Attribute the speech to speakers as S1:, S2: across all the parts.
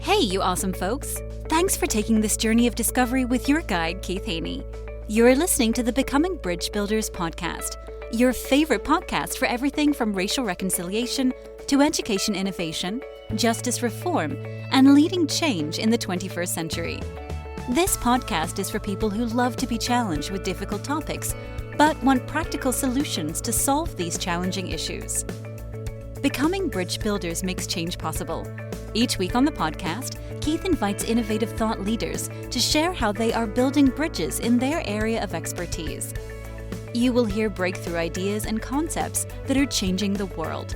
S1: Hey, you awesome folks! Thanks for taking this journey of discovery with your guide, Keith Haney. You're listening to the Becoming Bridge Builders podcast, your favorite podcast for everything from racial reconciliation to education innovation, justice reform, and leading change in the 21st century. This podcast is for people who love to be challenged with difficult topics, but want practical solutions to solve these challenging issues. Becoming Bridge Builders makes change possible. Each week on the podcast, Keith invites innovative thought leaders to share how they are building bridges in their area of expertise. You will hear breakthrough ideas and concepts that are changing the world.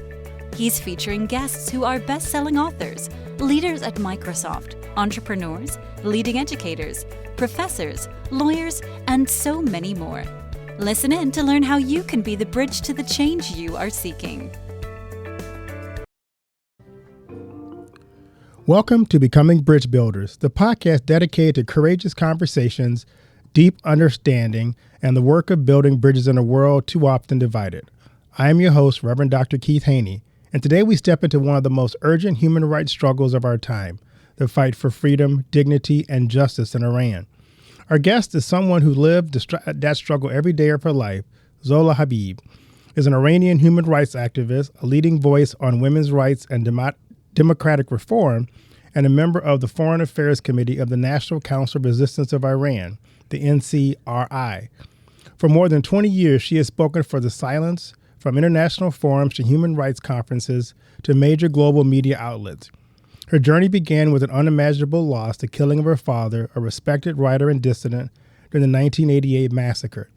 S1: He's featuring guests who are best-selling authors, leaders at Microsoft, entrepreneurs, leading educators, professors, lawyers, and so many more. Listen in to learn how you can be the bridge to the change you are seeking.
S2: Welcome to Becoming Bridge Builders, the podcast dedicated to courageous conversations, deep understanding, and the work of building bridges in a world too often divided. I am your host, Reverend Dr. Keith Haney, and today we step into one of the most urgent human rights struggles of our time, the fight for freedom, dignity, and justice in Iran. Our guest is someone who lived that struggle every day of her life. Zolal Habibi is an Iranian human rights activist, a leading voice on women's rights and democratic reform, and a member of the Foreign Affairs Committee of the National Council of Resistance of Iran, the NCRI. For more than 20 years, she has spoken for the silence, from international forums to human rights conferences to major global media outlets. Her journey began with an unimaginable loss, the killing of her father, a respected writer and dissident, during the 1988 massacre.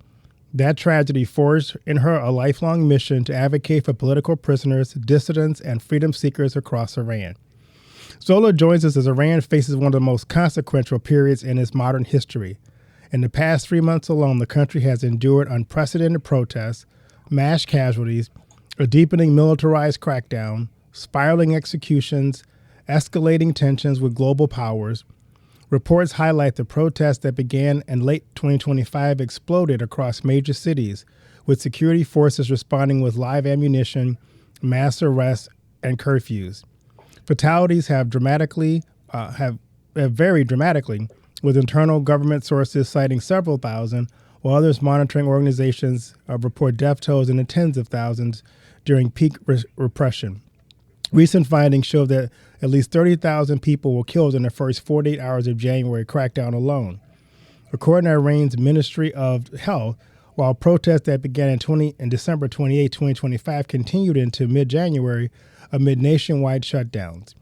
S2: That tragedy forged in her a lifelong mission to advocate for political prisoners, dissidents, and freedom seekers across Iran. Zola joins us as Iran faces one of the most consequential periods in its modern history. In the past 3 months alone, the country has endured unprecedented protests, mass casualties, a deepening militarized crackdown, spiraling executions, escalating tensions with global powers. Reports highlight the protests that began in late 2025 exploded across major cities, with security forces responding with live ammunition, mass arrests, and curfews. Fatalities have varied dramatically, with internal government sources citing several thousand, while others monitoring organizations report death tolls in the tens of thousands during peak repression. Recent findings show that at least 30,000 people were killed in the first 48 hours of January crackdown alone. According to Iran's Ministry of Health, while protests that began in December 28, 2025 continued into mid-January amid nationwide shutdowns.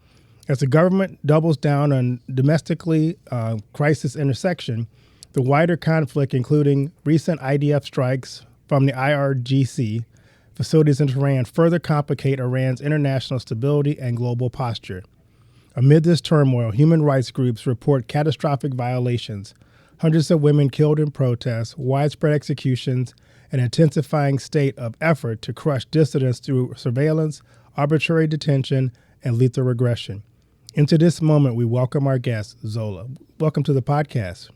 S2: As the government doubles down on domestically crisis intersection, the wider conflict, including recent IDF strikes from the IRGC, facilities in Iran further complicate Iran's international stability and global posture. Amid this turmoil, human rights groups report catastrophic violations, hundreds of women killed in protests, widespread executions, an intensifying state of effort to crush dissidents through surveillance, arbitrary detention, and lethal regression. Into this moment, we welcome our guest, Zola. Welcome to the podcast.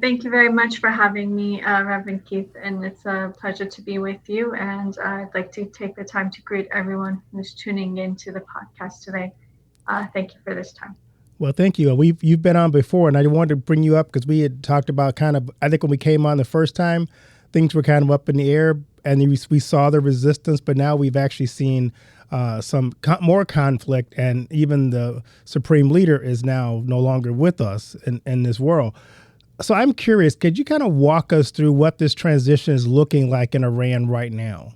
S3: Thank you very much for having me, Reverend Keith, and it's a pleasure to be with you. And I'd like to take the time to greet everyone who's tuning into the podcast today. Thank you for this time.
S2: Well, thank you. You've been on before, and I wanted to bring you up because we had talked about I think when we came on the first time, things were kind of up in the air, and we saw the resistance, but now we've actually seen some more conflict, and even the supreme leader is now no longer with us in this world. So I'm curious, could you kind of walk us through what this transition is looking like in Iran right now?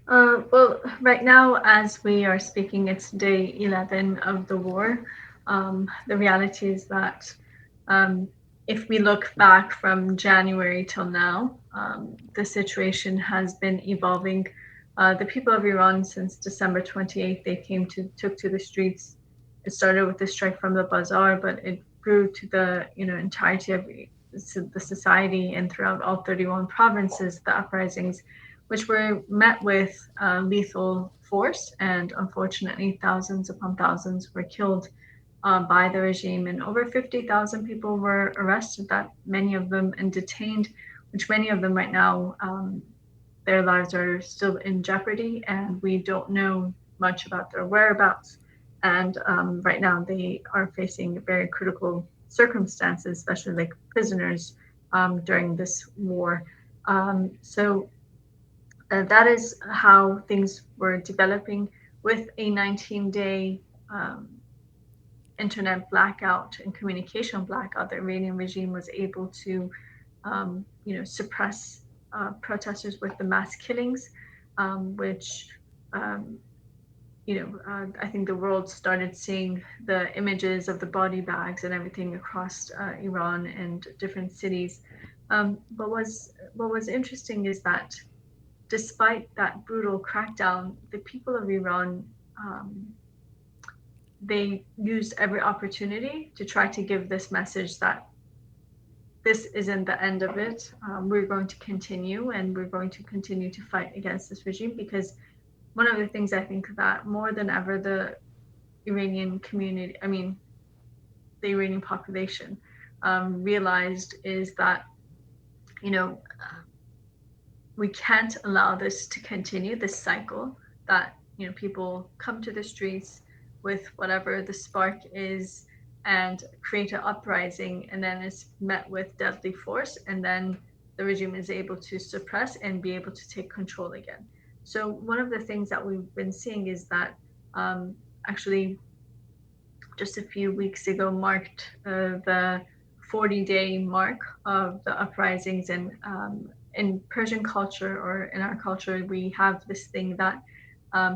S3: Well, right now, as we are speaking, it's day 11 of the war. The reality is that if we look back from January till now, the situation has been evolving. The people of Iran, since December 28th, they took to the streets. It started with the strike from the bazaar, but it grew to the entirety of the society, and throughout all 31 provinces, the uprisings, which were met with lethal force, and unfortunately thousands upon thousands were killed by the regime, and over 50,000 people were arrested, that many of them and detained, which many of them right now, their lives are still in jeopardy, and we don't know much about their whereabouts. And right now they are facing very critical circumstances, especially like prisoners during this war. So that is how things were developing with a 19-day internet blackout and communication blackout. The Iranian regime was able to, suppress protesters with the mass killings, which I think the world started seeing the images of the body bags and everything across Iran and different cities. But what was interesting is that despite that brutal crackdown, the people of Iran they used every opportunity to try to give this message that this isn't the end of it. We're going to continue, and we're going to continue to fight against this regime, because one of the things I think that more than ever the Iranian community, the Iranian population realized is that, we can't allow this to continue, this cycle that, people come to the streets with whatever the spark is and create an uprising, and then it's met with deadly force, and then the regime is able to suppress and be able to take control again. So one of the things that we've been seeing is that actually just a few weeks ago marked the 40-day mark of the uprisings. And in Persian culture, or in our culture, we have this thing that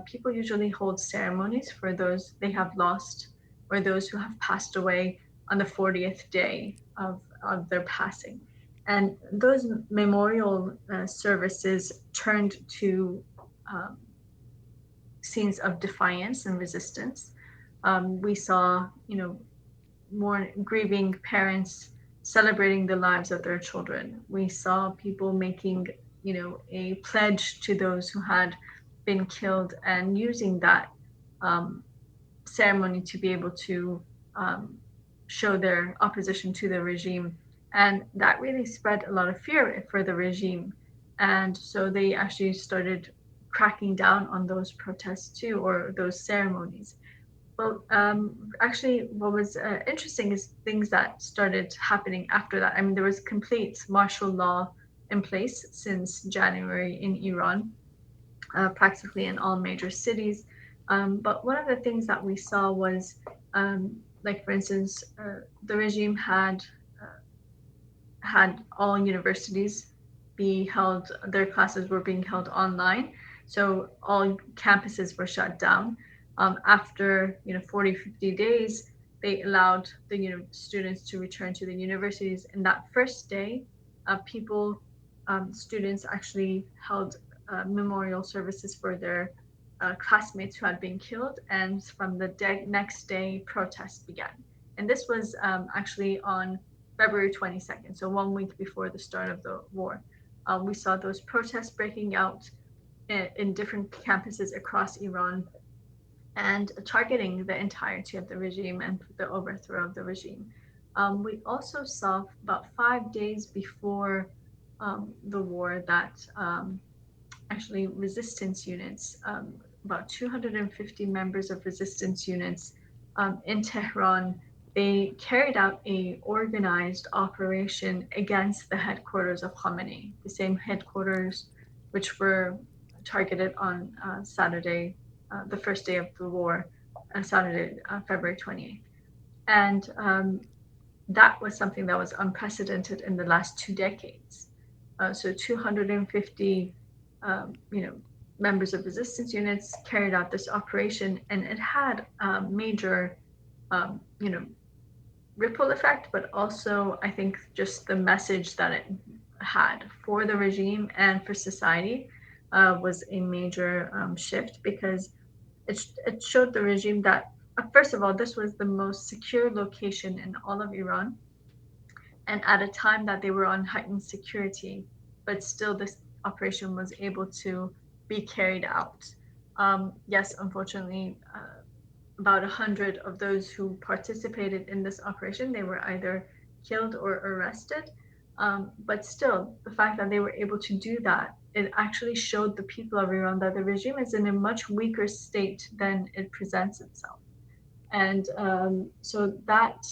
S3: people usually hold ceremonies for those they have lost or those who have passed away on the 40th day of their passing. And those memorial services turned to scenes of defiance and resistance. We saw, more grieving parents celebrating the lives of their children. We saw people making, a pledge to those who had been killed, and using that ceremony to be able to show their opposition to the regime. And that really spread a lot of fear for the regime. And so they actually started cracking down on those protests too, or those ceremonies. Well, actually, what was interesting is things that started happening after that. There was complete martial law in place since January in Iran, practically in all major cities. But one of the things that we saw was, like, for instance, the regime had all universities be held, their classes were being held online. So all campuses were shut down. After 40, 50 days, they allowed the students to return to the universities. And that first day, students actually held memorial services for their classmates who had been killed. And from the next day, protests began. And this was actually on February 22nd, so 1 week before the start of the war. We saw those protests breaking out in different campuses across Iran, and targeting the entirety of the regime and the overthrow of the regime. We also saw about 5 days before the war that actually resistance units, about 250 members of resistance units in Tehran, they carried out a organized operation against the headquarters of Khamenei, the same headquarters which were targeted on Saturday, the first day of the war, Saturday, February 28th. And that was something that was unprecedented in the last 2 decades. So 250, members of resistance units carried out this operation, and it had a major, ripple effect, but also I think just the message that it had for the regime and for society was a major shift, because it showed the regime that, first of all, this was the most secure location in all of Iran, and at a time that they were on heightened security, but still this operation was able to be carried out. Yes, unfortunately, about 100 of those who participated in this operation, they were either killed or arrested. But still, the fact that they were able to do that it actually showed the people of Iran that the regime is in a much weaker state than it presents itself. And so that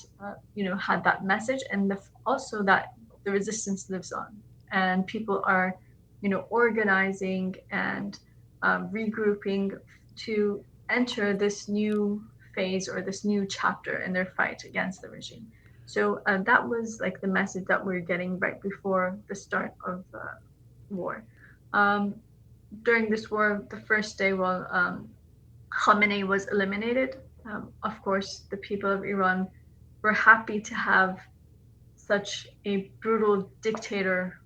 S3: had that message, and also that the resistance lives on, and people are organizing and regrouping to enter this new phase or this new chapter in their fight against the regime. So that was like the message that we're getting right before the start of the war. um, During this war, the first day, while Khamenei was eliminated, of course, the people of Iran were happy to have such a brutal dictator,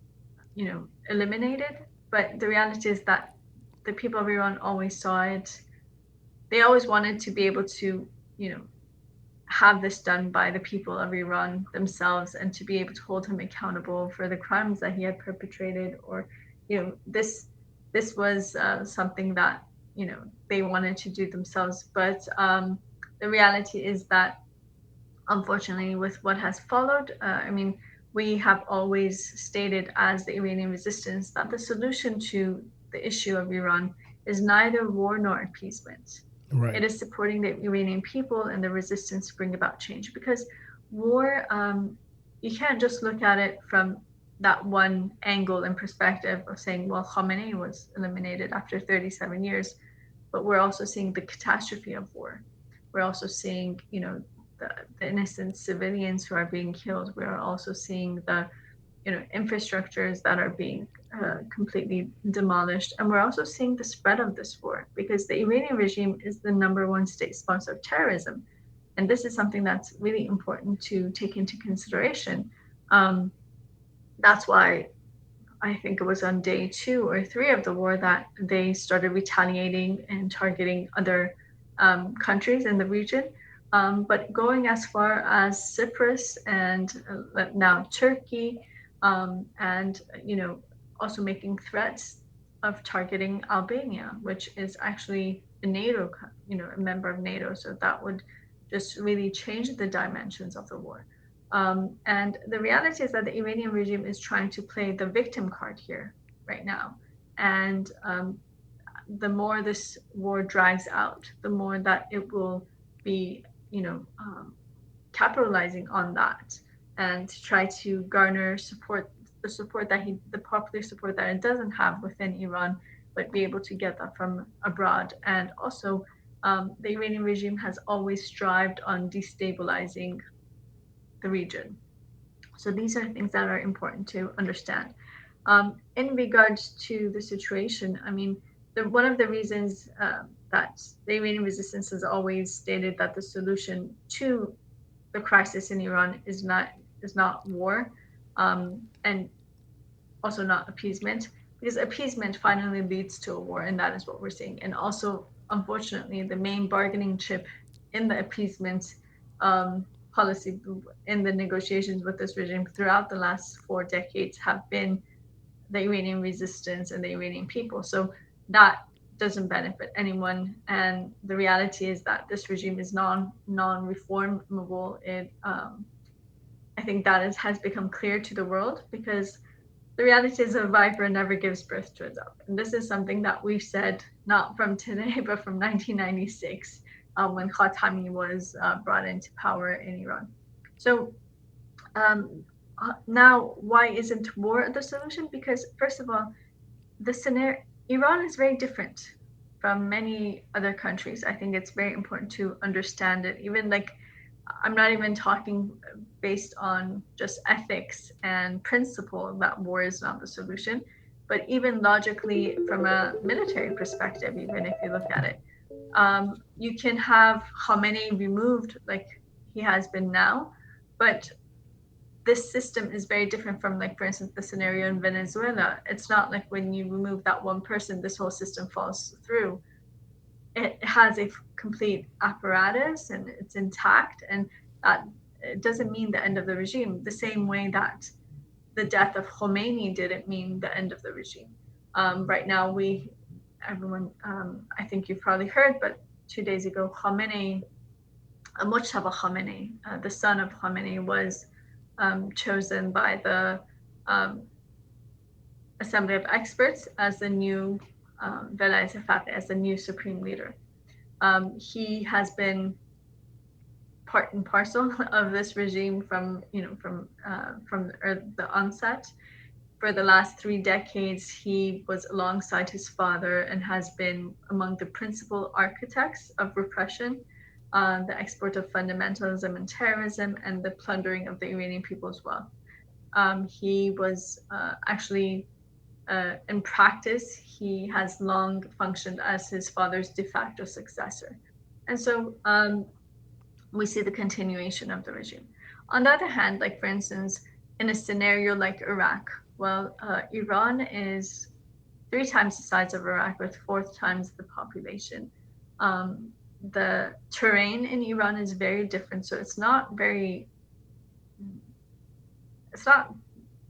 S3: eliminated. But the reality is that the people of Iran always saw it. They always wanted to be able to, have this done by the people of Iran themselves, and to be able to hold him accountable for the crimes that he had perpetrated, or, this was something that they wanted to do themselves. But the reality is that, unfortunately, with what has followed, we have always stated as the Iranian resistance that the solution to the issue of Iran is neither war nor appeasement.
S2: Right.
S3: It is supporting the Iranian people and the resistance to bring about change. Because war, you can't just look at it from that one angle and perspective of saying, well, Khamenei was eliminated after 37 years, but we're also seeing the catastrophe of war. We're also seeing, the innocent civilians who are being killed. We are also seeing the, infrastructures that are being completely demolished, and we're also seeing the spread of this war, because the Iranian regime is the number one state sponsor of terrorism, and this is something that's really important to take into consideration. That's why I think it was on day 2 or 3 of the war that they started retaliating and targeting other countries in the region. But going as far as Cyprus and now Turkey, and also making threats of targeting Albania, which is actually a NATO, a member of NATO. So that would just really change the dimensions of the war. And the reality is that the Iranian regime is trying to play the victim card here right now. And the more this war drags out, the more that it will be, capitalizing on that, and to try to garner support, the popular support that it doesn't have within Iran, but be able to get that from abroad. And also, the Iranian regime has always strived on destabilizing the region. So these are things that are important to understand. In regards to the situation, one of the reasons that the Iranian resistance has always stated that the solution to the crisis in Iran is not war, and also not appeasement, because appeasement finally leads to a war, and that is what we're seeing. And also, unfortunately, the main bargaining chip in the appeasement policy, in the negotiations with this regime throughout the last 4 decades, have been the Iranian resistance and the Iranian people. So that doesn't benefit anyone. And the reality is that this regime is non-reformable. I think that has become clear to the world, because the reality is a viper never gives birth to a dove. And this is something that we've said not from today, but from 1996, when Khatami was brought into power in Iran. So now, why isn't war the solution? Because first of all, the scenario, Iran is very different from many other countries. I think it's very important to understand it. Even like, I'm not even talking based on just ethics and principle that war is not the solution, but even logically from a military perspective, even if you look at it, you can have Khamenei removed like he has been now, but this system is very different from, like, for instance, the scenario in Venezuela. It's not like when you remove that one person, this whole system falls through. It has a complete apparatus and it's intact, and that it doesn't mean the end of the regime, the same way that the death of Khomeini didn't mean the end of the regime. Right now, everyone, I think you've probably heard, but 2 days ago, Khamenei, Mojtaba Khamenei, the son of Khamenei, was chosen by the assembly of experts as the new Velayat Fateh, as the new supreme leader. He has been part and parcel of this regime from the onset. For the last 3 decades, he was alongside his father and has been among the principal architects of repression, the export of fundamentalism and terrorism, and the plundering of the Iranian people's wealth. He was actually, in practice, he has long functioned as his father's de facto successor. And so we see the continuation of the regime. On the other hand, like for instance, in a scenario like Iraq, well, Iran is 3 times the size of Iraq with 4 times the population. The terrain in Iran is very different, so it's not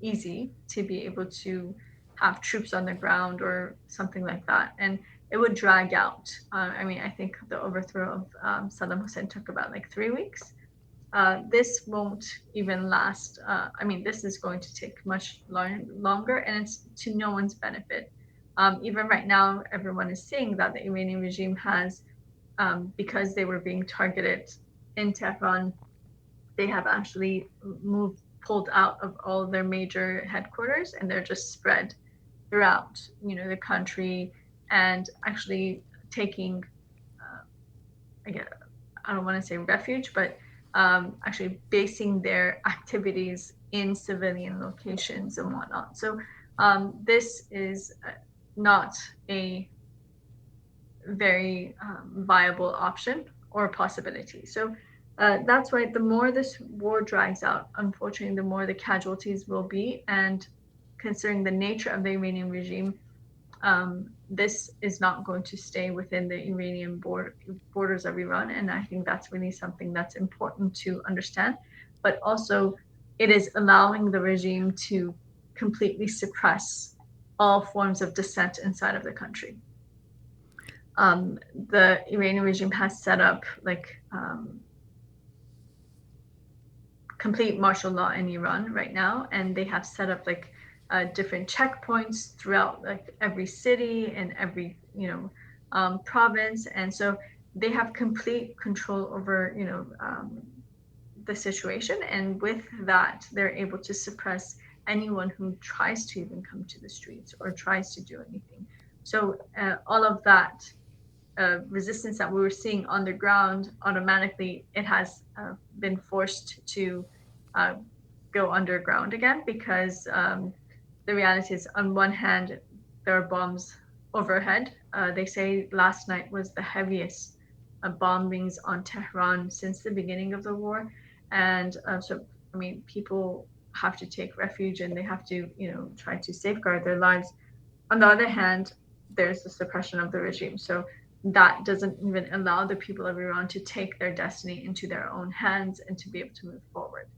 S3: easy to be able to have troops on the ground or something like that, and it would drag out. I think the overthrow of Saddam Hussein took about like 3 weeks. This won't even last. This is going to take much longer, and it's to no one's benefit. Even right now, everyone is seeing that the Iranian regime has, because they were being targeted in Tehran, they have actually pulled out of all their major headquarters, and they're just spread throughout, the country, and actually taking, again, I don't want to say refuge, but actually basing their activities in civilian locations and whatnot. So this is not a very viable option or possibility. So that's why the more this war drags out, unfortunately, the more the casualties will be. And considering the nature of the Iranian regime, this is not going to stay within the Iranian borders of Iran. And I think that's really something that's important to understand. But also, it is allowing the regime to completely suppress all forms of dissent inside of the country. The Iranian regime has set up complete martial law in Iran right now, and they have set up different checkpoints throughout every city and every province, and so they have complete control over the situation, and with that they're able to suppress anyone who tries to even come to the streets or tries to do anything. So all of that resistance that we were seeing on the ground, automatically it has been forced to go underground again, because the reality is, on one hand, there are bombs overhead. They say last night was the heaviest bombings on Tehran since the beginning of the war. And people have to take refuge and they have to, try to safeguard their lives. On the other hand, there's the suppression of the regime. So that doesn't even allow the people of Iran to take their destiny into their own hands and to be able to move forward.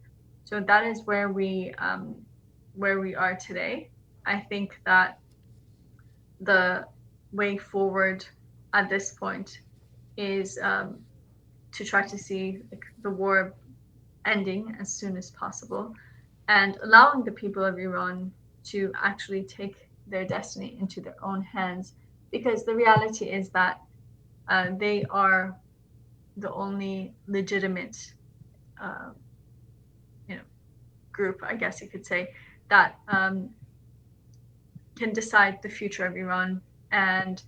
S3: So that is where we are today. I think that the way forward at this point is to try to see the war ending as soon as possible and allowing the people of Iran to actually take their destiny into their own hands, because the reality is that they are the only legitimate group, I guess you could say, that can decide the future of Iran and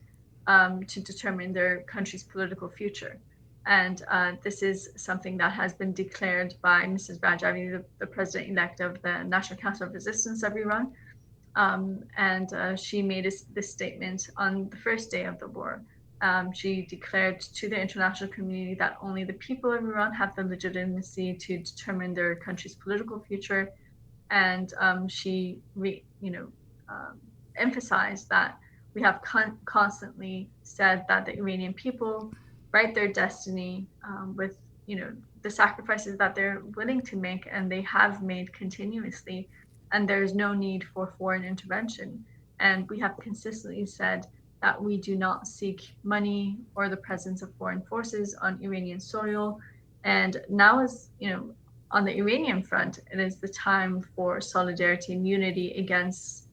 S3: to determine their country's political future. And this is something that has been declared by Mrs. Rajavi, the president-elect of the National Council of Resistance of Iran. And she made this statement on the first day of the war. She declared to the international community that only the people of Iran have the legitimacy to determine their country's political future. And she emphasized that we have constantly said that the Iranian people write their destiny with the sacrifices that they're willing to make, and they have made continuously, and there's no need for foreign intervention. And we have consistently said that we do not seek money or the presence of foreign forces on Iranian soil. And now, as on the Iranian front, it is the time for solidarity and unity against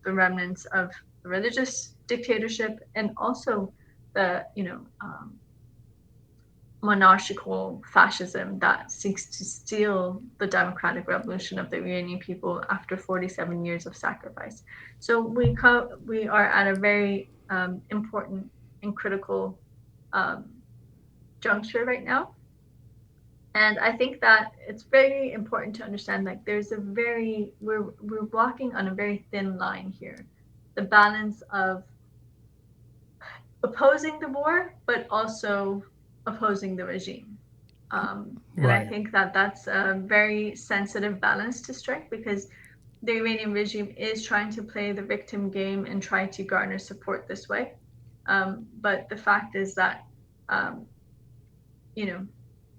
S3: the remnants of the religious dictatorship, and also the monarchical fascism that seeks to steal the democratic revolution of the Iranian people after 47 years of sacrifice. So we are at a very important and critical um, juncture right now. And I think that it's very important to understand that we're walking on a very thin line here. The balance of opposing the war, but also opposing the regime. And I
S2: Right.
S3: think that that's a very sensitive balance to strike, because the Iranian regime is trying to play the victim game and try to garner support this way. But the fact is that, um, you know,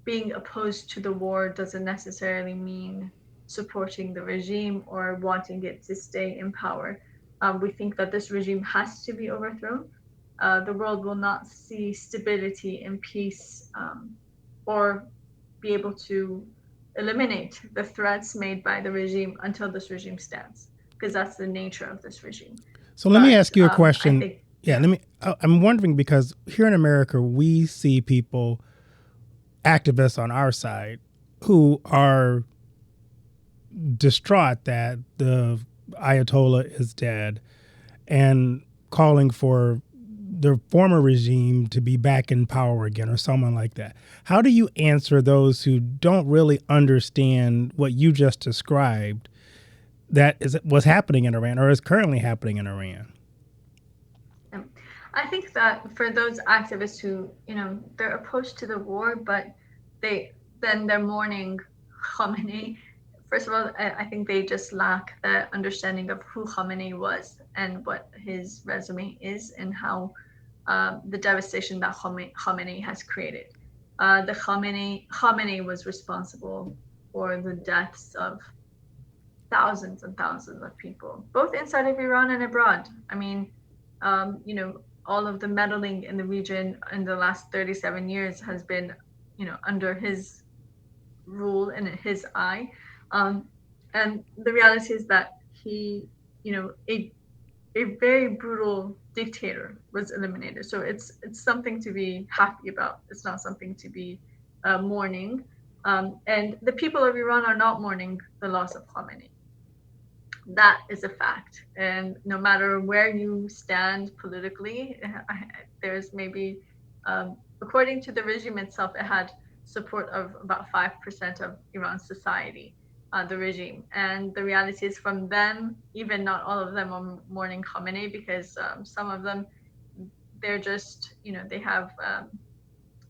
S3: being opposed to the war doesn't necessarily mean supporting the regime or wanting it to stay in power. We think that this regime has to be overthrown. The world will not see stability and peace, or be able to eliminate the threats made by the regime until this regime stands, because that's the nature of this regime.
S2: So let me
S3: But
S2: ask you a
S3: I
S2: question.
S3: think,
S2: Yeah,
S3: yeah.
S2: I'm wondering, because here in America, we see people, activists on our side, who are distraught that the Ayatollah is dead and calling for the former regime to be back in power again, or someone like that. How do you answer those who don't really understand what you just described, that is what's happening in Iran or is currently happening in Iran?
S3: Um, I think that for those activists who, they're opposed to the war, but they're mourning Khamenei. First of all, I think they just lack the understanding of who Khamenei was and what his resume is, and how the devastation that Khamenei has created. The Khamenei was responsible for the deaths of thousands and thousands of people, both inside of Iran and abroad. I mean, all of the meddling in the region in the last 37 years has been, under his rule and his eye. Um, and the reality is that he, a very brutal dictator was eliminated. So it's something to be happy about. It's not something to be mourning. And the people of Iran are not mourning the loss of Khamenei. That is a fact. And no matter where you stand politically, there's maybe, according to the regime itself, it had support of about 5% of Iran's society, the regime. And the reality is, from them, even not all of them are mourning Khamenei, because some of them, they're just, they have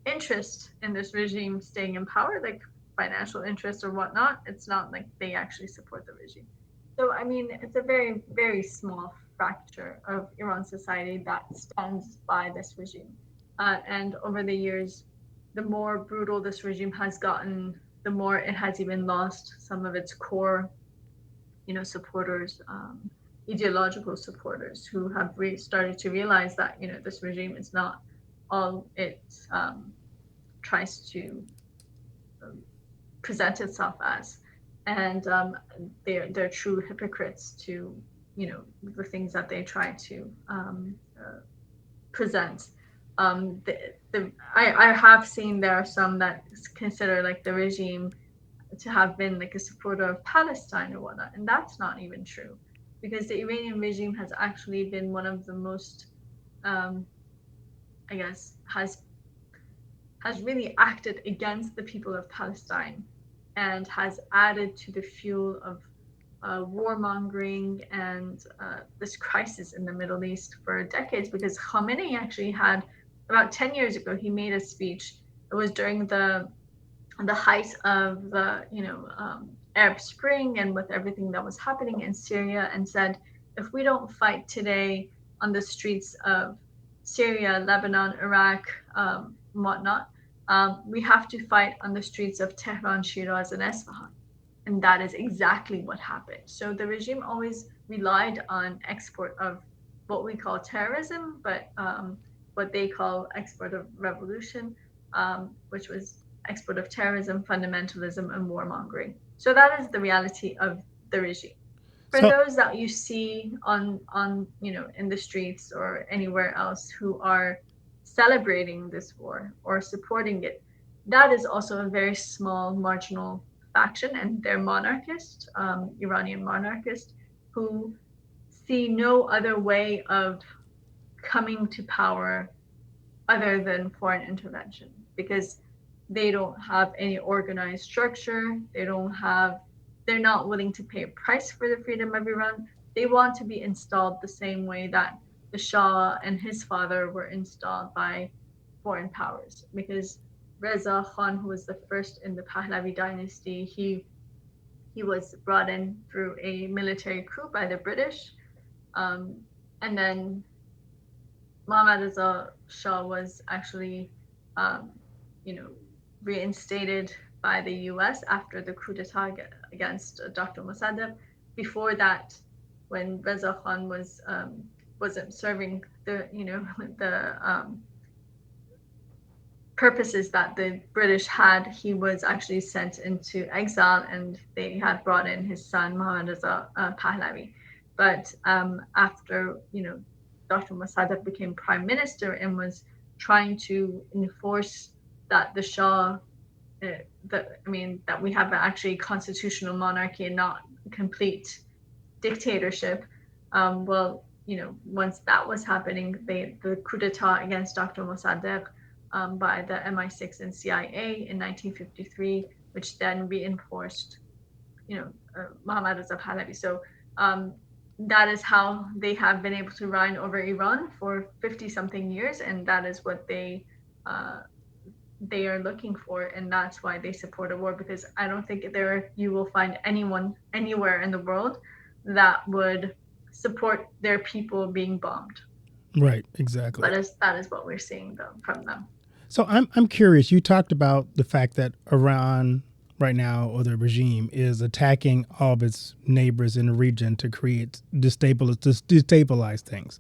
S3: interest in this regime staying in power, like financial interest or whatnot. It's not like they actually support the regime. So, I mean, it's a very, very small fracture of Iran society that stands by this regime. And over the years, the more brutal this regime has gotten, the more it has even lost some of its core, supporters, ideological supporters, who have started to realize that, this regime is not all it tries to present itself as. And they're true hypocrites to, the things that they try to present. I have seen there are some that consider like the regime to have been like a supporter of Palestine or whatnot, and that's not even true, because the Iranian regime has actually been one of the most, I guess, has really acted against the people of Palestine, and has added to the fuel of warmongering and this crisis in the Middle East for decades. Because Khamenei actually had, about 10 years ago, he made a speech. It was during the height of the Arab Spring, and with everything that was happening in Syria, and said, if we don't fight today on the streets of Syria, Lebanon, Iraq, whatnot, we have to fight on the streets of Tehran, Shiraz, and Esfahan. And that is exactly what happened. So the regime always relied on export of what we call terrorism, but what they call export of revolution, which was export of terrorism, fundamentalism, and warmongering. So that is the reality of the regime. For
S2: So
S3: those that you see on in the streets or anywhere else who are celebrating this war or supporting it, that is also a very small marginal faction, and they're monarchist, Iranian monarchist, who see no other way of coming to power other than foreign intervention, because they don't have any organized structure. They're not willing to pay a price for the freedom of Iran. They want to be installed the same way that the Shah and his father were installed by foreign powers. Because Reza Khan, who was the first in the Pahlavi dynasty, he was brought in through a military coup by the British, and then Mohammad Reza Shah was actually, um, you know, reinstated by the U.S. after the coup d'état against Dr. Mossadegh. Before that, when Reza Khan wasn't serving the purposes that the British had, he was actually sent into exile, and they had brought in his son Mohammad Reza Pahlavi. But after Dr. Mossadegh became prime minister and was trying to enforce that the Shah, that we have actually constitutional monarchy and not complete dictatorship. Once that was happening, the coup d'état against Dr. Mossadegh by the MI6 and CIA in 1953, which then reinforced, Mohammad Reza Pahlavi. So that is how they have been able to reign over Iran for 50-something years, and that is what they are looking for, and that's why they support a war. Because I don't think you will find anyone anywhere in the world that would support their people being bombed.
S2: right, exactly.
S3: That is what we're seeing from them.
S2: So I'm curious. You talked about the fact that Iran right now, or the regime, is attacking all of its neighbors in the region to destabilize things.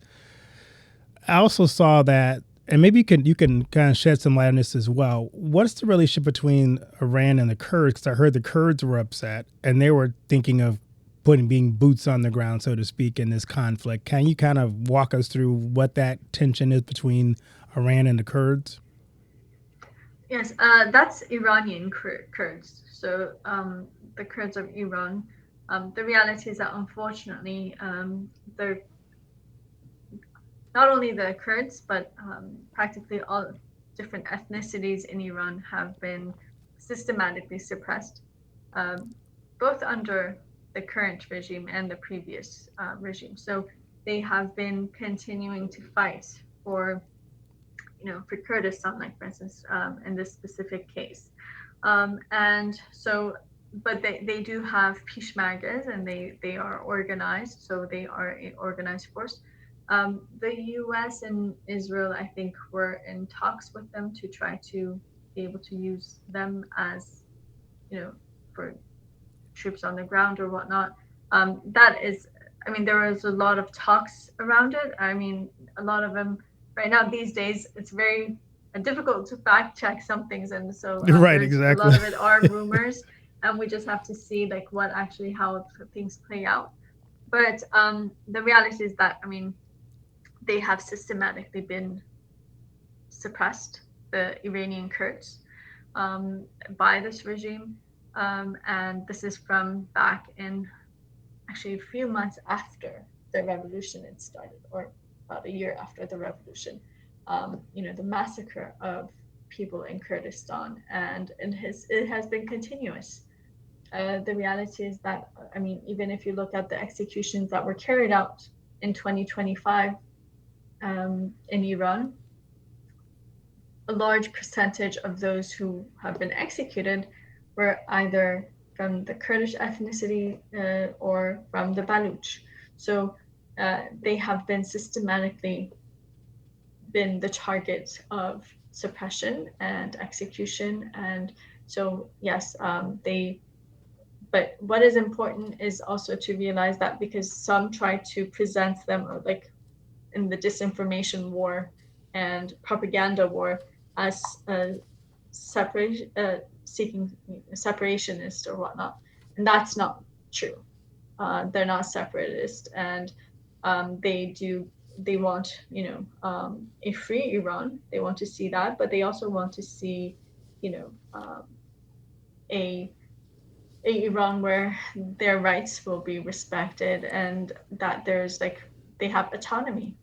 S2: I also saw that, and maybe you can kind of shed some light on this as well. What's the relationship between Iran and the Kurds? Because I heard the Kurds were upset, and they were thinking of being boots on the ground, so to speak, in this conflict. Can you kind of walk us through what that tension is between Iran and the Kurds?
S3: Yes, that's Iranian Kurds. So the Kurds of Iran. The reality is that unfortunately, they're not only the Kurds, but practically all different ethnicities in Iran have been systematically suppressed, both under the current regime and the previous regime. So they have been continuing to fight for Kurdistan, like for instance, in this specific case. And so, but they do have Peshmergas, and they are organized, so they are an organized force. The US and Israel, I think, were in talks with them to try to be able to use them as, for troops on the ground or whatnot. There was a lot of talks around it. A lot of them right now these days, it's very difficult to fact check some things, and so
S2: right, exactly.
S3: A lot of it are rumors, and we just have to see how things play out. But the reality is that they have systematically been suppressed, the Iranian Kurds, by this regime, and this is from back in actually a few months after the revolution had started, or about a year after the revolution. The massacre of people in Kurdistan, and it has been continuous. The reality is that, even if you look at the executions that were carried out in 2025 in Iran, a large percentage of those who have been executed were either from the Kurdish ethnicity or from the Baluch. So they have been systematically been the target of suppression and execution. And so, yes, but what is important is also to realize that, because some try to present them like in the disinformation war and propaganda war as seeking separationist or whatnot, and that's not true. they're not separatist, and they want, a free Iran. They want to see that, but they also want to see, you know, a Iran where their rights will be respected and that there's like they have autonomy.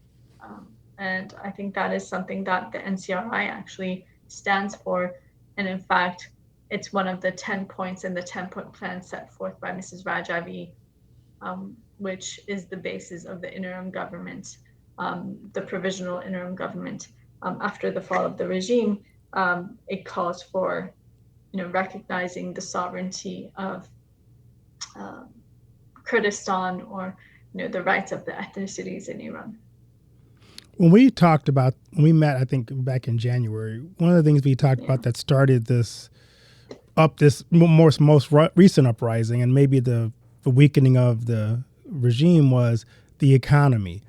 S3: And I think that is something that the NCRI actually stands for. And in fact, it's one of the 10 points in the 10-point plan set forth by Mrs. Rajavi, which is the basis of the interim government, the provisional interim government after the fall of the regime. It calls for, recognizing the sovereignty of um, Kurdistan, or the rights of the ethnicities in Iran.
S2: When we met, I think back in January, one of the things we talked about that started this most recent uprising and maybe the weakening of the regime was the economy.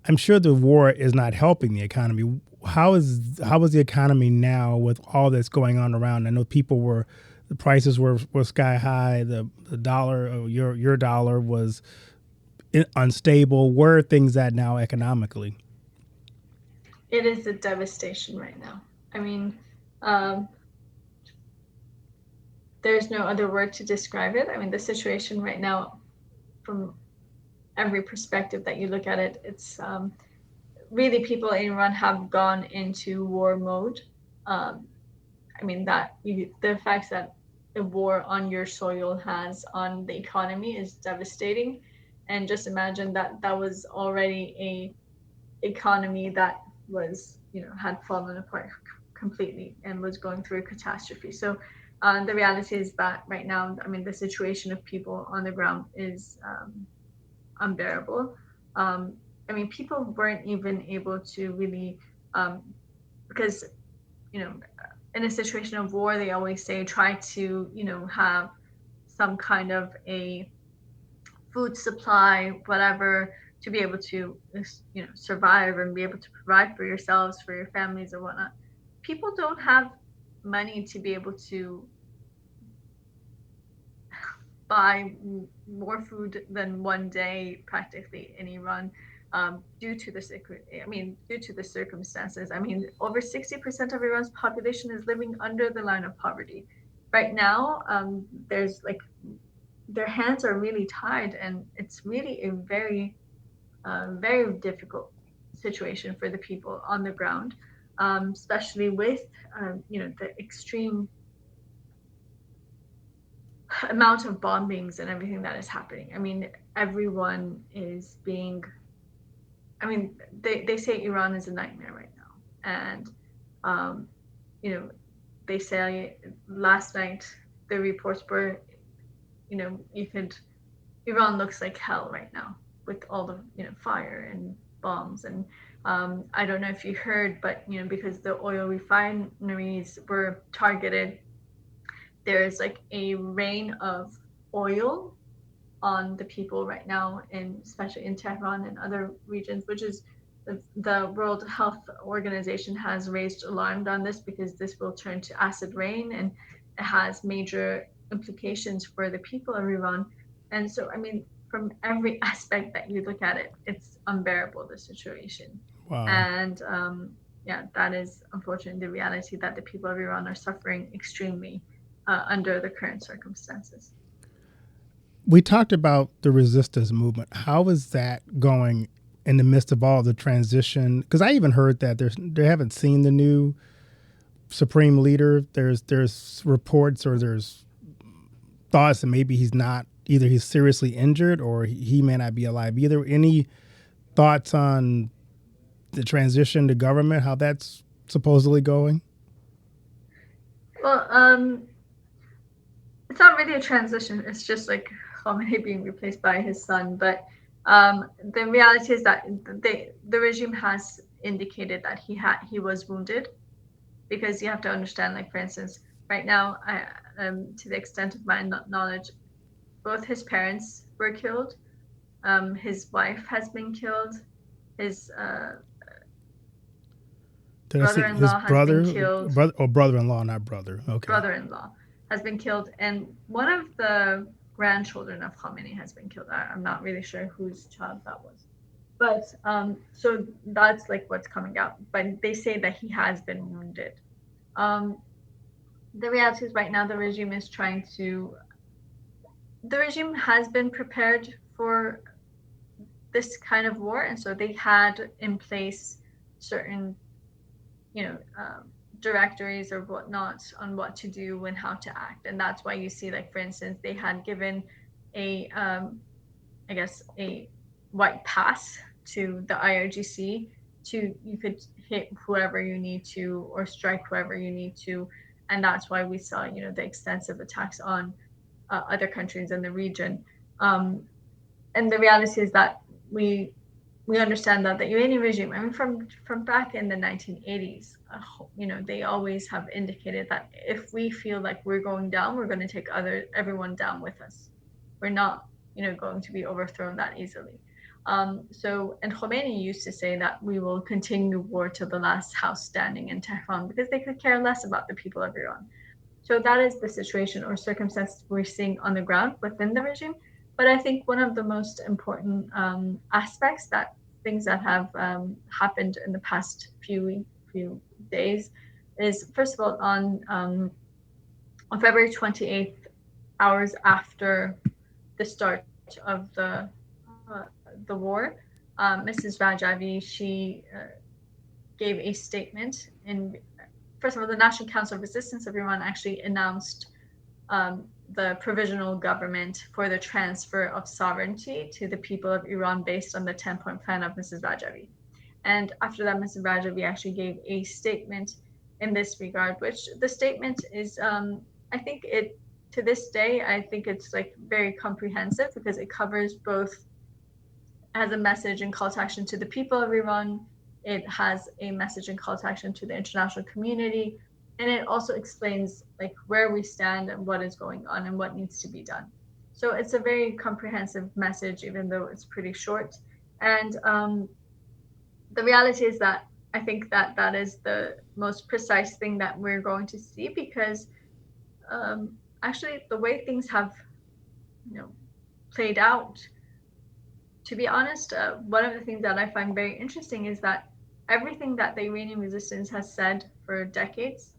S2: I'm sure the war is not helping the economy. How is the economy now with all that's going on around? I know the prices were sky high. The dollar, your dollar was unstable. Where are things at now economically?
S3: It is a devastation right now. I mean, there's no other word to describe it. I mean, the situation right now, from every perspective that you look at it, it's really people in Iran have gone into war mode. I mean, the effects that a war on your soil has on the economy is devastating. And just imagine that was already a economy that was, had fallen apart completely and was going through a catastrophe. So the reality is that right now, I mean, the situation of people on the ground is unbearable. I mean, people weren't even able to really, because, in a situation of war, they always say try to, have some kind of a food supply, whatever, to be able to, survive and be able to provide for yourselves, for your families, or whatnot. People don't have money to be able to buy more food than one day practically in Iran, due to the circumstances. I mean, over 60% of Iran's population is living under the line of poverty. Right now, there's like their hands are really tied, and it's really a very, very difficult situation for the people on the ground, especially with, the extreme amount of bombings and everything that is happening. I mean, everyone is being, I mean, they say Iran is a nightmare right now. And, you know, they say last night, the reports were, Iran looks like hell right now with all the, fire and bombs. And I don't know if you heard, but, because the oil refineries were targeted, there's like a rain of oil on the people right now, and especially in Tehran and other regions, which is the World Health Organization has raised alarm on this, because this will turn to acid rain, and it has major implications for the people of Iran. And so, I mean, from every aspect that you look at it, it's unbearable, the situation.
S2: Wow.
S3: And yeah, that is unfortunately the reality, that the people of Iran are suffering extremely under the current circumstances.
S2: We talked about the resistance movement. How is that going in the midst of all the transition? Because I even heard that they haven't seen the new supreme leader. There's reports, or there's thoughts that maybe either he's seriously injured, or he may not be alive either. Any thoughts on the transition to government, how that's supposedly going?
S3: Well, it's not really a transition. It's just like Khamenei being replaced by his son. But the reality is that the regime has indicated that he was wounded, because you have to understand, like, for instance, right now, to the extent of my knowledge, both his parents were killed. His wife has been killed. His brother-in-law has been killed.
S2: Brother-in-law, not brother. Okay.
S3: Brother-in-law has been killed, and one of the grandchildren of Khomeini has been killed. I'm not really sure whose child that was. But so that's like what's coming out. But they say that he has been wounded. Um, the reality is right now the regime is trying to. The regime has been prepared for this kind of war, and so they had in place certain, you know, directories or whatnot on what to do and how to act, and that's why you see, like for instance, they had given a, I guess, a white pass to the IRGC to you could hit whoever you need to or strike whoever you need to, and that's why we saw, you know, the extensive attacks on other countries in the region. Um, and the reality is that we we understand that the Iranian regime, I mean, from back in the 1980s, you know, they always have indicated that if we feel like we're going down, we're going to take everyone down with us. We're not, you know, going to be overthrown that easily. And Khomeini used to say that we will continue war till the last house standing in Tehran because they could care less about the people of Iran. So that is the situation or circumstance we're seeing on the ground within the regime. But I think one of the most important aspects, that things that have happened in the past few days, is first of all on February 28th, hours after the start of the war, Mrs. Rajavi, she gave a statement. And first of all, the National Council of Resistance of Iran actually announced the provisional government for the transfer of sovereignty to the people of Iran based on the 10-point plan of Mrs. Rajavi. And after that, Mrs. Rajavi actually gave a statement in this regard, which the statement is, I think it, to this day, I think it's like very comprehensive because it covers both, has a message and call to action to the people of Iran. It has a message and call to action to the international community. And it also explains like where we stand and what is going on and what needs to be done. So it's a very comprehensive message, even though it's pretty short. And the reality is that I think that that is the most precise thing that we're going to see because actually the way things have, you know, played out, to be honest, one of the things that I find very interesting is that everything that the Iranian resistance has said for decades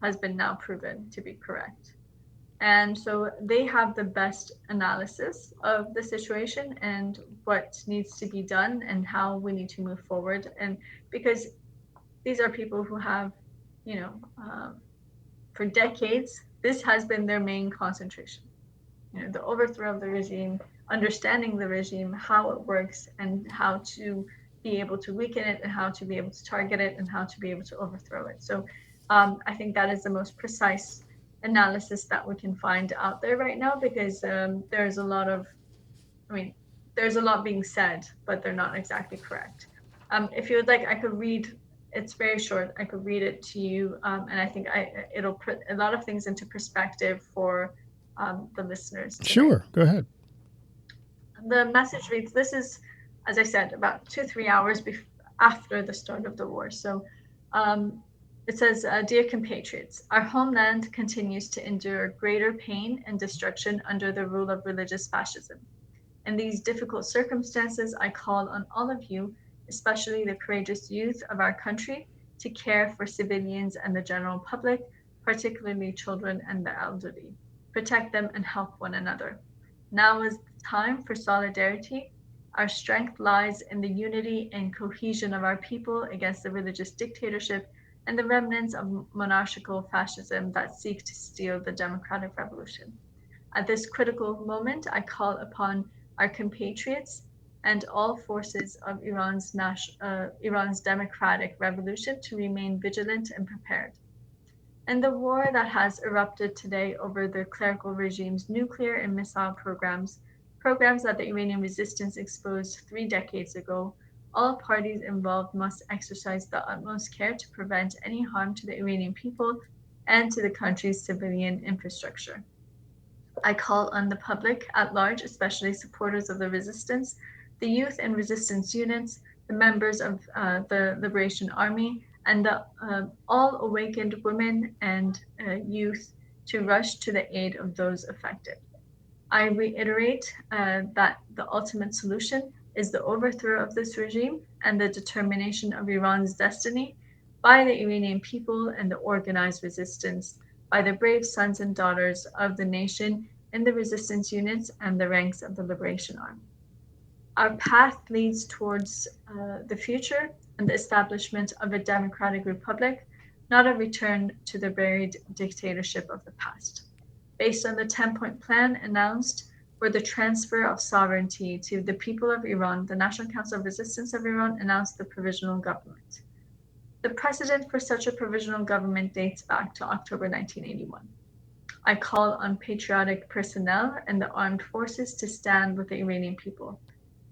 S3: has been now proven to be correct. And so they have the best analysis of the situation and what needs to be done and how we need to move forward. And because these are people who have, you know, for decades, this has been their main concentration. You know, the overthrow of the regime, understanding the regime, how it works, and how to be able to weaken it, and how to be able to target it, and how to be able to overthrow it. So I think that is the most precise analysis that we can find out there right now because there's a lot of, I mean, there's a lot being said, but they're not exactly correct. If you would like, I could read. It's very short. I could read it to you, and I think it'll put a lot of things into perspective for the listeners today.
S2: Sure, go ahead.
S3: The message reads, this is, as I said, about 2-3 hours after the start of the war. So it says, Dear compatriots, our homeland continues to endure greater pain and destruction under the rule of religious fascism. In these difficult circumstances, I call on all of you, especially the courageous youth of our country, to care for civilians and the general public, particularly children and the elderly. Protect them and help one another. Now is the time for solidarity. Our strength lies in the unity and cohesion of our people against the religious dictatorship and the remnants of monarchical fascism that seek to steal the democratic revolution. At this critical moment, I call upon our compatriots and all forces of Iran's democratic revolution to remain vigilant and prepared. And the war that has erupted today over the clerical regime's nuclear and missile programs that the Iranian resistance exposed 3 decades ago, all parties involved must exercise the utmost care to prevent any harm to the Iranian people and to the country's civilian infrastructure. I call on the public at large, especially supporters of the resistance, the youth and resistance units, the members of the Liberation Army, and the all awakened women and youth to rush to the aid of those affected. I reiterate that the ultimate solution is the overthrow of this regime and the determination of Iran's destiny by the Iranian people and the organized resistance by the brave sons and daughters of the nation in the resistance units and the ranks of the Liberation Army. Our path leads towards the future and the establishment of a democratic republic, not a return to the buried dictatorship of the past. Based on the 10-point plan announced for the transfer of sovereignty to the people of Iran, the National Council of Resistance of Iran announced the provisional government. The precedent for such a provisional government dates back to October 1981. I call on patriotic personnel and the armed forces to stand with the Iranian people.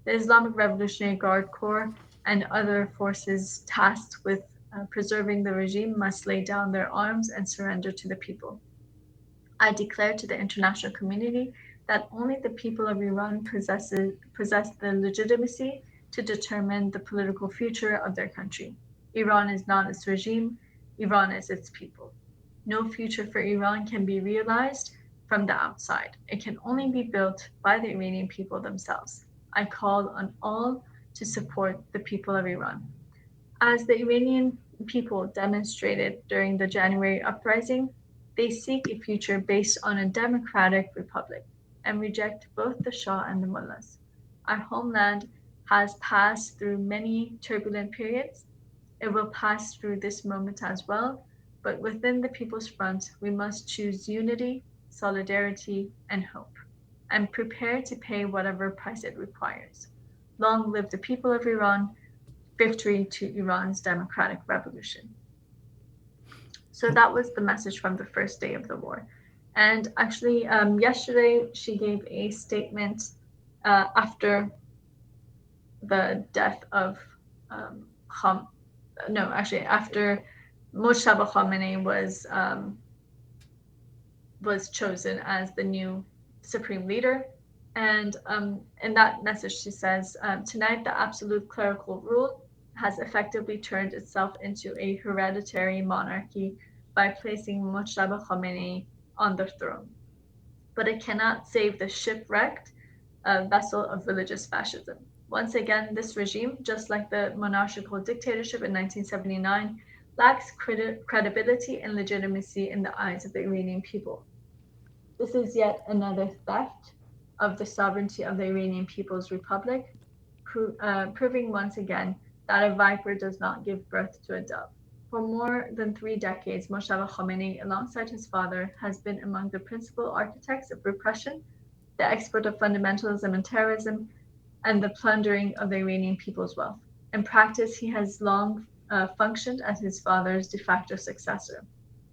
S3: The Islamic Revolutionary Guard Corps and other forces tasked with preserving the regime must lay down their arms and surrender to the people. I declare to the international community that only the people of Iran possess the legitimacy to determine the political future of their country. Iran is not its regime, Iran is its people. No future for Iran can be realized from the outside. It can only be built by the Iranian people themselves. I call on all to support the people of Iran. As the Iranian people demonstrated during the January uprising, they seek a future based on a democratic republic and reject both the Shah and the mullahs. Our homeland has passed through many turbulent periods. It will pass through this moment as well, but within the People's Front, we must choose unity, solidarity, and hope, and prepare to pay whatever price it requires. Long live the people of Iran, victory to Iran's democratic revolution. So that was the message from the first day of the war. And actually, yesterday she gave a statement after the death of after Mojtaba Khamenei was chosen as the new supreme leader. And in that message, she says, tonight the absolute clerical rule has effectively turned itself into a hereditary monarchy by placing Mojtaba Khamenei on the throne. But it cannot save the shipwrecked vessel of religious fascism. Once again, this regime, just like the monarchical dictatorship in 1979, lacks credibility and legitimacy in the eyes of the Iranian people. This is yet another theft of the sovereignty of the Iranian People's Republic, proving once again that a viper does not give birth to a dove. For more than 3 decades, Mojtaba Khamenei, alongside his father, has been among the principal architects of repression, the export of fundamentalism and terrorism, and the plundering of the Iranian people's wealth. In practice, he has long functioned as his father's de facto successor.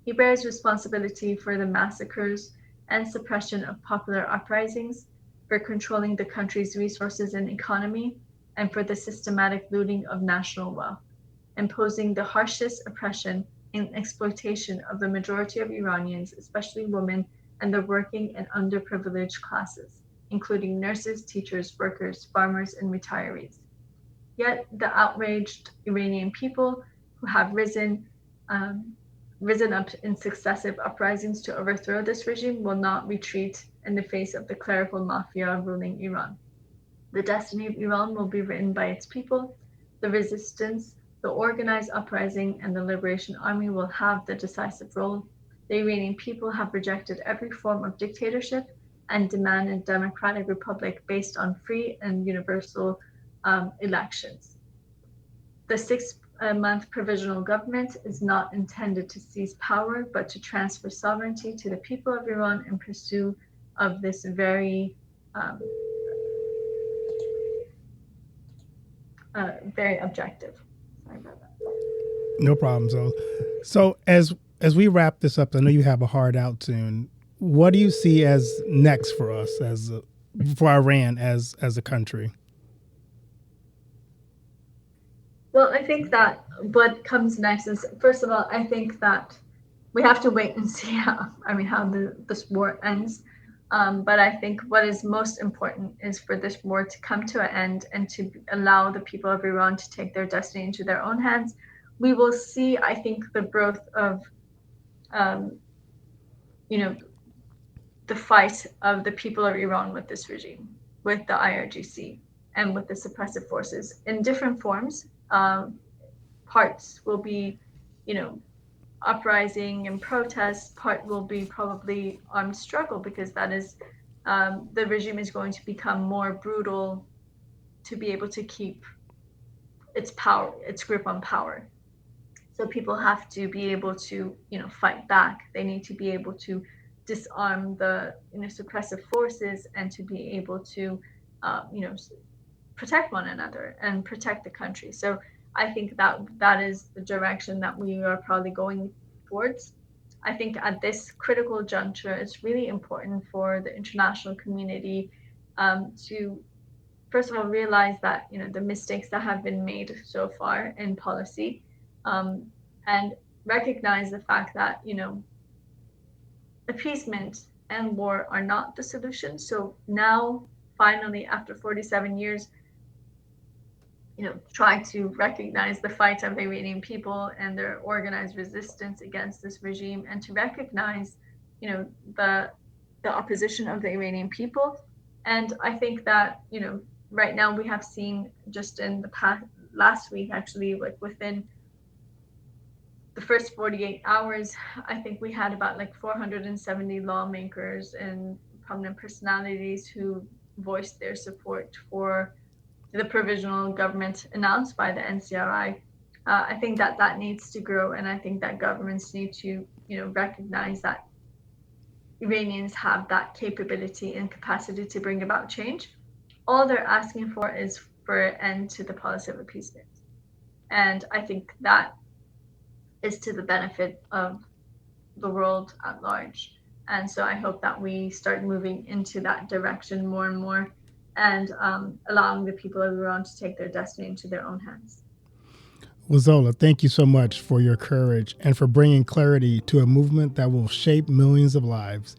S3: He bears responsibility for the massacres and suppression of popular uprisings, for controlling the country's resources and economy, and for the systematic looting of national wealth, imposing the harshest oppression and exploitation of the majority of Iranians, especially women and the working and underprivileged classes, including nurses, teachers, workers, farmers, and retirees. Yet the outraged Iranian people who have risen up in successive uprisings to overthrow this regime will not retreat in the face of the clerical mafia ruling Iran. The destiny of Iran will be written by its people. The resistance, the organized uprising, and the Liberation Army will have the decisive role. The Iranian people have rejected every form of dictatorship and demand a democratic republic based on free and universal elections. The 6-month provisional government is not intended to seize power, but to transfer sovereignty to the people of Iran in pursuit of this very objective. Sorry about that.
S2: No problem. So as we wrap this up, I know you have a hard out soon. What do you see as next for us, for Iran as a country?
S3: Well, I think that what comes next is, first of all, I think that we have to wait and see how this war ends. But I think what is most important is for this war to come to an end and to allow the people of Iran to take their destiny into their own hands. We will see, I think, the growth of, the fight of the people of Iran with this regime, with the IRGC, and with the suppressive forces in different forms. Parts will be, uprising and protest. Part will be probably armed struggle, because that is, the regime is going to become more brutal to be able to keep its power, its grip on power. So people have to be able to, fight back. They need to be able to disarm the, suppressive forces, and to be able to, protect one another and protect the country. So I think that is the direction that we are probably going towards. I think at this critical juncture, it's really important for the international community to, first of all, realize that the mistakes that have been made so far in policy, and recognize the fact that appeasement and war are not the solution. So now, finally, after 47 years, try to recognize the fight of the Iranian people and their organized resistance against this regime, and to recognize, the opposition of the Iranian people. And I think that, right now we have seen, just in the past last week, actually, like within the first 48 hours, I think we had about like 470 lawmakers and prominent personalities who voiced their support for the provisional government announced by the NCRI. I think that needs to grow, and I think that governments need to, recognize that Iranians have that capability and capacity to bring about change. All they're asking for is for an end to the policy of appeasement, and I think that is to the benefit of the world at large. And so I hope that we start moving into that direction more and more, and allowing the people of Iran to take their destiny into their own hands.
S2: Well, Zola, thank you so much for your courage and for bringing clarity to a movement that will shape millions of lives.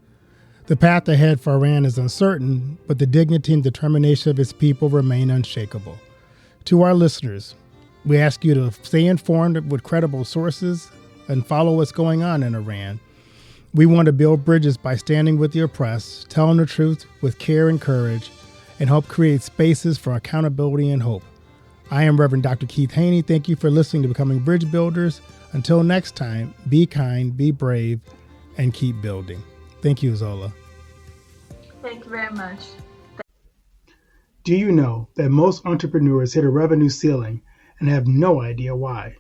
S2: The path ahead for Iran is uncertain, but the dignity and determination of its people remain unshakable. To our listeners, we ask you to stay informed with credible sources and follow what's going on in Iran. We want to build bridges by standing with the oppressed, telling the truth with care and courage, and help create spaces for accountability and hope. I am Reverend Dr. Keith Haney. Thank you for listening to Becoming Bridge Builders. Until next time, be kind, be brave, and keep building. Thank you, Zola.
S3: Thank you very much.
S2: Do you know that most entrepreneurs hit a revenue ceiling and have no idea why?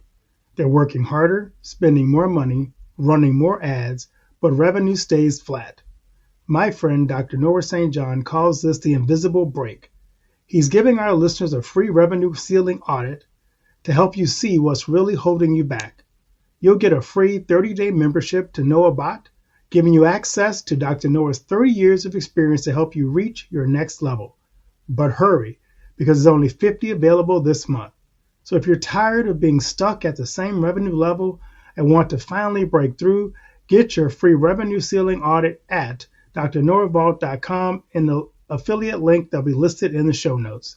S2: They're working harder, spending more money, running more ads, but revenue stays flat. My friend Dr. Noor St. John calls this the invisible break. He's giving our listeners a free revenue ceiling audit to help you see what's really holding you back. You'll get a free 30-day membership to NoahBot, giving you access to Dr. Noah's 30 years of experience to help you reach your next level. But hurry, because there's only 50 available this month. So if you're tired of being stuck at the same revenue level and want to finally break through, get your free revenue ceiling audit at drnoahvault.com in the affiliate link that'll be listed in the show notes.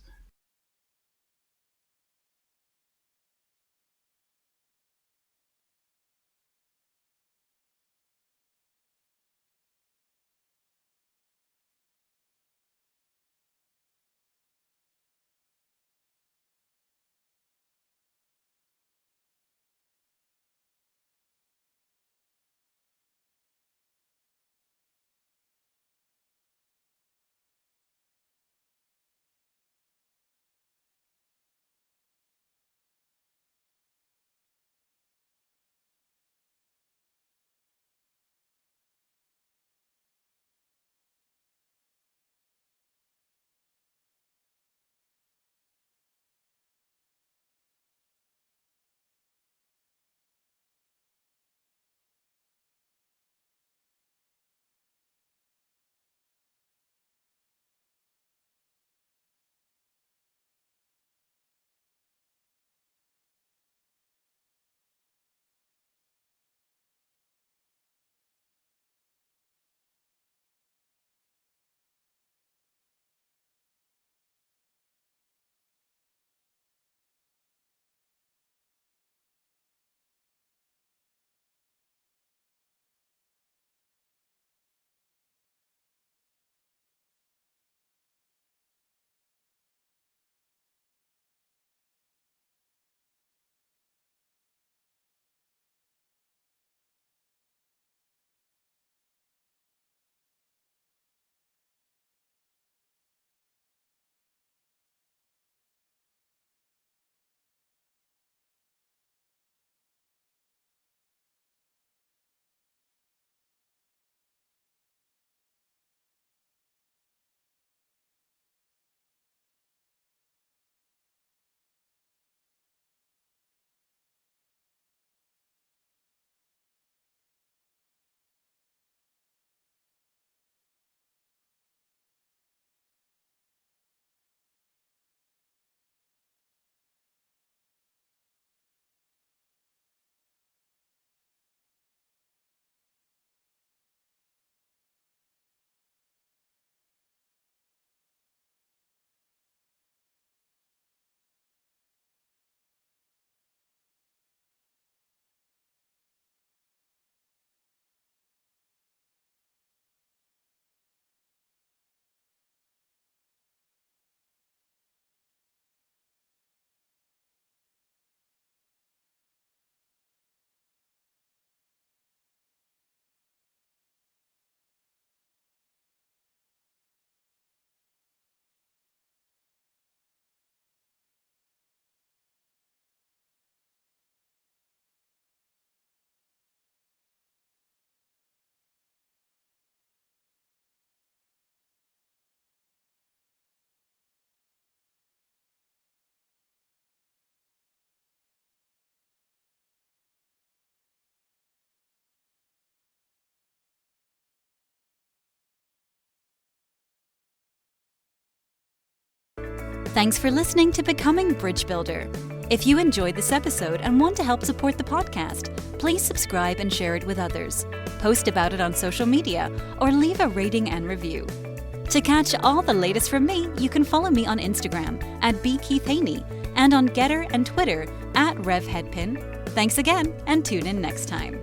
S1: Thanks for listening to Becoming Bridge Builder. If you enjoyed this episode and want to help support the podcast, please subscribe and share it with others. Post about it on social media or leave a rating and review. To catch all the latest from me, you can follow me on Instagram at @bkeithhaney and on Getter and Twitter @RevHeadpin. Thanks again and tune in next time.